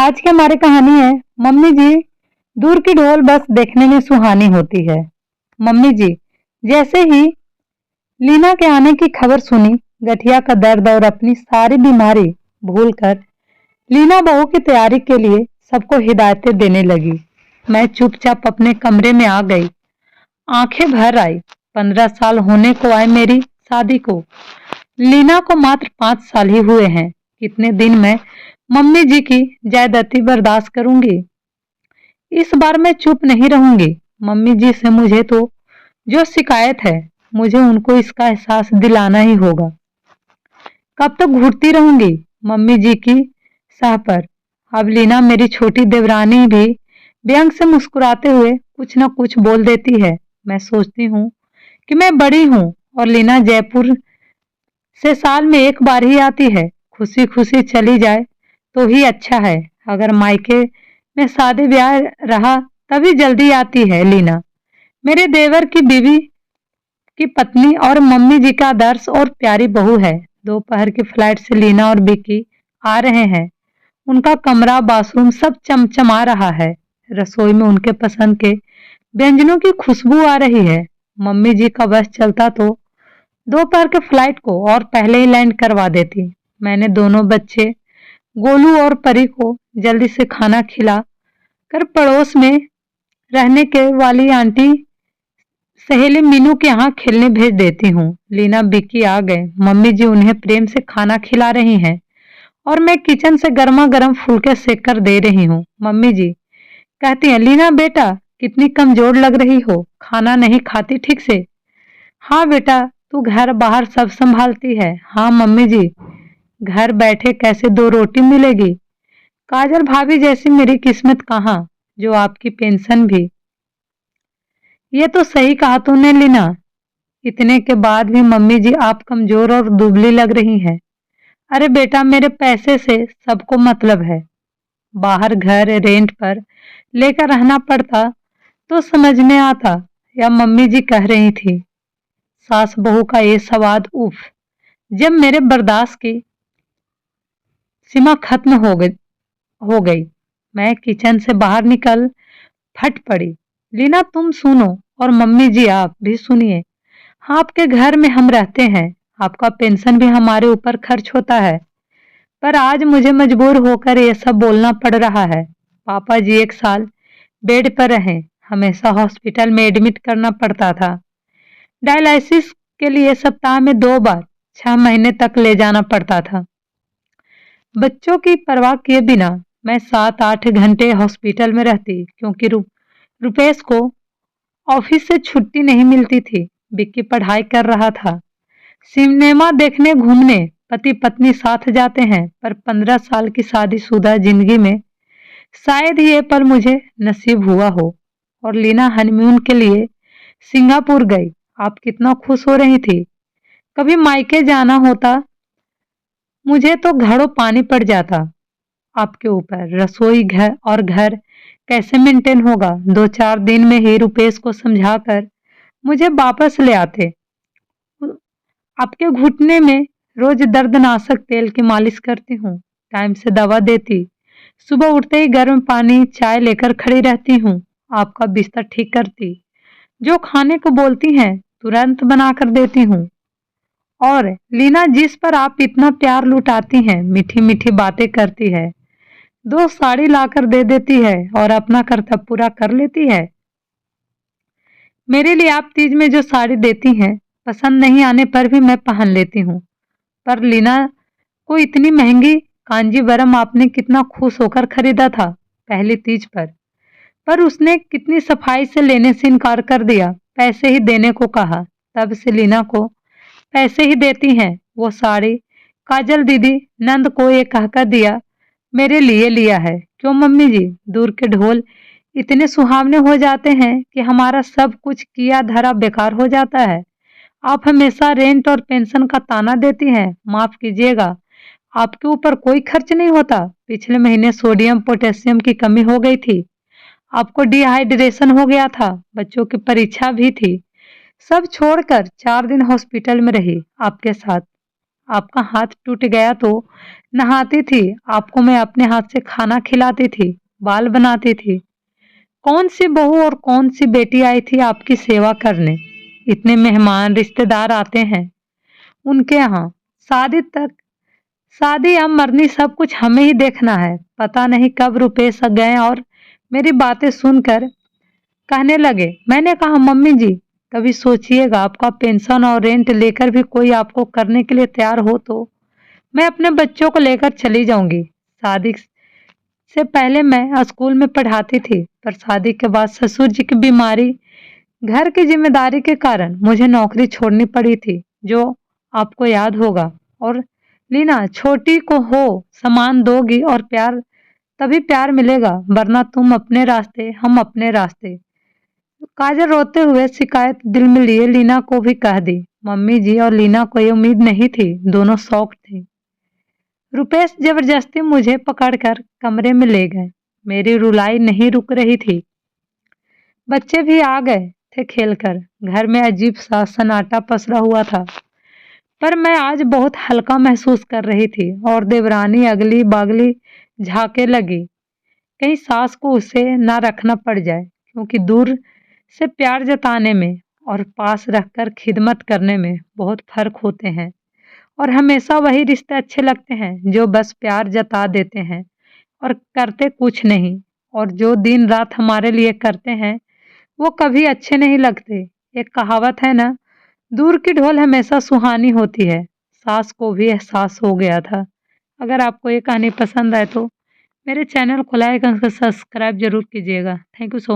आज की हमारी कहानी है मम्मी जी। दूर की ढोल बस देखने में सुहानी होती है। मम्मी जी जैसे ही लीना के आने की खबर सुनी, गठिया का दर्द और अपनी सारी बीमारी भूलकर लीना बहू की तैयारी के लिए सबको हिदायतें देने लगी। मैं चुपचाप अपने कमरे में आ गई। आंखें भर आई। 15 साल होने को आए मेरी शादी को। लीना को मात्र 5 साल ही हुए हैं। कितने दिन मैं मम्मी जी की ज्यादती बर्दाश्त करूंगी। इस बार मैं चुप नहीं रहूंगी। मम्मी जी से मुझे तो जो शिकायत है, मुझे उनको इसका एहसास दिलाना ही होगा। कब तक घुटती रहूंगी मम्मी जी की सह पर। अब लीना मेरी छोटी देवरानी भी व्यंग से मुस्कुराते हुए कुछ न कुछ बोल देती है। मैं सोचती हूँ कि मैं बड़ी हूँ और लीना जयपुर से साल में एक बार ही आती है। खुशी खुशी चली जाए तो ही अच्छा है। अगर मायके में शादी ब्याह रहा तभी जल्दी आती है लीना। मेरे देवर की बीवी की पत्नी और मम्मी जी का आदर्श और प्यारी बहू है। दोपहर की फ्लाइट से लीना और बिक्की आ रहे हैं। उनका कमरा बाथरूम सब चमचमा रहा है। रसोई में उनके पसंद के व्यंजनों की खुशबू आ रही है। मम्मी जी का बस चलता तो दोपहर के फ्लाइट को और पहले ही लैंड करवा देती। मैंने दोनों बच्चे गोलू और परी को जल्दी से खाना खिला कर पड़ोस में रहने के वाली आंटी सहेली मीनू के यहाँ खेलने भेज देती हूँ। लीना बिक्की आ गए। मम्मी जी उन्हें प्रेम से खाना खिला रही हैं और मैं किचन से गर्मा गर्म फुलके सेक कर दे रही हूँ। मम्मी जी कहती हैं, लीना बेटा कितनी कमजोर लग रही हो, खाना नहीं खाती ठीक से। हाँ बेटा, तू घर बाहर सब संभालती है। हाँ मम्मी जी, घर बैठे कैसे 2 रोटी मिलेगी। काजल भाभी जैसी मेरी किस्मत कहाँ, जो आपकी पेंशन भी। ये तो सही कहा तूने लीना। इतने के बाद भी मम्मी जी आप कमजोर और दुबली लग रही हैं। अरे बेटा, मेरे पैसे से सबको मतलब है। बाहर घर रेंट पर लेकर रहना पड़ता तो समझ में आता, या मम्मी जी कह रही थी। सास बहू का ये संवाद उफ। जब मेरे बर्दाश्त की सीमा खत्म हो गई, मैं किचन से बाहर निकल फट पड़ी। लीना तुम सुनो और मम्मी जी आप भी सुनिए। हाँ, आपके घर में हम रहते हैं, आपका पेंशन भी हमारे ऊपर खर्च होता है, पर आज मुझे मजबूर होकर ये सब बोलना पड़ रहा है। पापा जी 1 साल बेड पर रहे, हमेशा हॉस्पिटल में एडमिट करना पड़ता था। डायलिसिस के लिए सप्ताह में 2 बार 6 महीने तक ले जाना पड़ता था। बच्चों की परवाह किए बिना मैं 7-8 घंटे हॉस्पिटल में रहती, क्योंकि रुपेश को ऑफिस से छुट्टी नहीं मिलती थी। विक्की पढ़ाई कर रहा था। सिनेमा देखने घूमने पति पत्नी साथ जाते हैं, पर 15 साल की शादीशुदा जिंदगी में शायद ही ये पल मुझे नसीब हुआ हो। और लीना हनीमून के लिए सिंगापुर गई। आप कितना खुश हो रही थी। कभी मायके जाना होता मुझे तो घड़ों पानी पड़ जाता आपके ऊपर। रसोई घर और घर कैसे मेंटेन होगा। 2-4 दिन में ही रुपेश को समझाकर मुझे वापस ले आते। आपके घुटने में रोज दर्दनाशक तेल की मालिश करती हूँ, टाइम से दवा देती, सुबह उठते ही गर्म पानी चाय लेकर खड़ी रहती हूँ, आपका बिस्तर ठीक करती, जो खाने को बोलती हैं तुरंत बना कर देती हूँ। और लीना जिस पर आप इतना प्यार लुटाती हैं, मीठी मीठी बातें करती है, 2 साड़ी लाकर दे देती है और अपना कर्तव्य पूरा कर लेती है। मेरे लिए आप तीज में जो साड़ी देती हैं, पसंद नहीं आने पर भी मैं पहन लेती हूँ। पर लीना को इतनी महंगी कांजीवरम आपने कितना खुश होकर खरीदा था पहली तीज पर उसने कितनी सफाई से लेने से इनकार कर दिया, पैसे ही देने को कहा। तब से लीना को पैसे ही देती हैं वो साड़ी। काजल दीदी नंद को ये कहकर दिया, मेरे लिए लिया है। क्यों मम्मी जी, दूर के ढोल इतने सुहावने हो जाते हैं कि हमारा सब कुछ किया धरा बेकार हो जाता है। आप हमेशा रेंट और पेंशन का ताना देती हैं। माफ कीजिएगा, आपके ऊपर कोई खर्च नहीं होता। पिछले महीने सोडियम पोटेशियम की कमी हो गई थी, आपको डिहाइड्रेशन हो गया था, बच्चों की परीक्षा भी थी। सब छोड़कर 4 दिन हॉस्पिटल में रही आपके साथ। आपका हाथ टूट गया तो नहाती थी, आपको मैं अपने हाथ से खाना खिलाती थी, बाल बनाती थी। कौन सी बहू और कौन सी बेटी आई थी आपकी सेवा करने? इतने मेहमान रिश्तेदार आते हैं उनके यहाँ, शादी तक, शादी या मरनी सब कुछ हमें ही देखना है। पता नहीं कब रुपए सग गए और मेरी बातें सुनकर कहने लगे। मैंने कहा मम्मी जी, कभी सोचिएगा आपका पेंशन और रेंट लेकर भी कोई आपको करने के लिए तैयार हो तो मैं अपने बच्चों को लेकर चली जाऊंगी। शादी से पहले मैं स्कूल में पढ़ाती थी, पर शादी के बाद ससुर जी की बीमारी, घर की जिम्मेदारी के कारण मुझे नौकरी छोड़नी पड़ी थी, जो आपको याद होगा। और लीना, छोटी को हो सम्मान दोगी और प्यार, तभी प्यार मिलेगा, वरना तुम अपने रास्ते हम अपने रास्ते। काजल रोते हुए शिकायत दिल में लिए लीना को भी कह दी। मम्मी जी और लीना को ये उम्मीद नहीं थी, दोनों शौक थे। रुपेश जबरदस्ती मुझे पकड़कर कमरे में ले गए। मेरी रुलाई नहीं रुक रही थी। बच्चे भी आ गए थे खेलकर। घर में अजीब सा सन्नाटा पसरा हुआ था, पर मैं आज बहुत हल्का महसूस कर रही थी। और देवरानी अगली बागली झाके लगी, कहीं सास को उसे ना रखना पड़ जाए, क्योंकि दूर से प्यार जताने में और पास रखकर खिदमत करने में बहुत फर्क होते हैं। और हमेशा वही रिश्ते अच्छे लगते हैं जो बस प्यार जता देते हैं और करते कुछ नहीं। और जो दिन रात हमारे लिए करते हैं वो कभी अच्छे नहीं लगते। एक कहावत है ना, दूर की ढोल हमेशा सुहानी होती है। सास को भी एहसास हो गया था। अगर आपको ये कहानी पसंद आए तो मेरे चैनल को लाइक और सब्सक्राइब जरूर कीजिएगा। Thank you so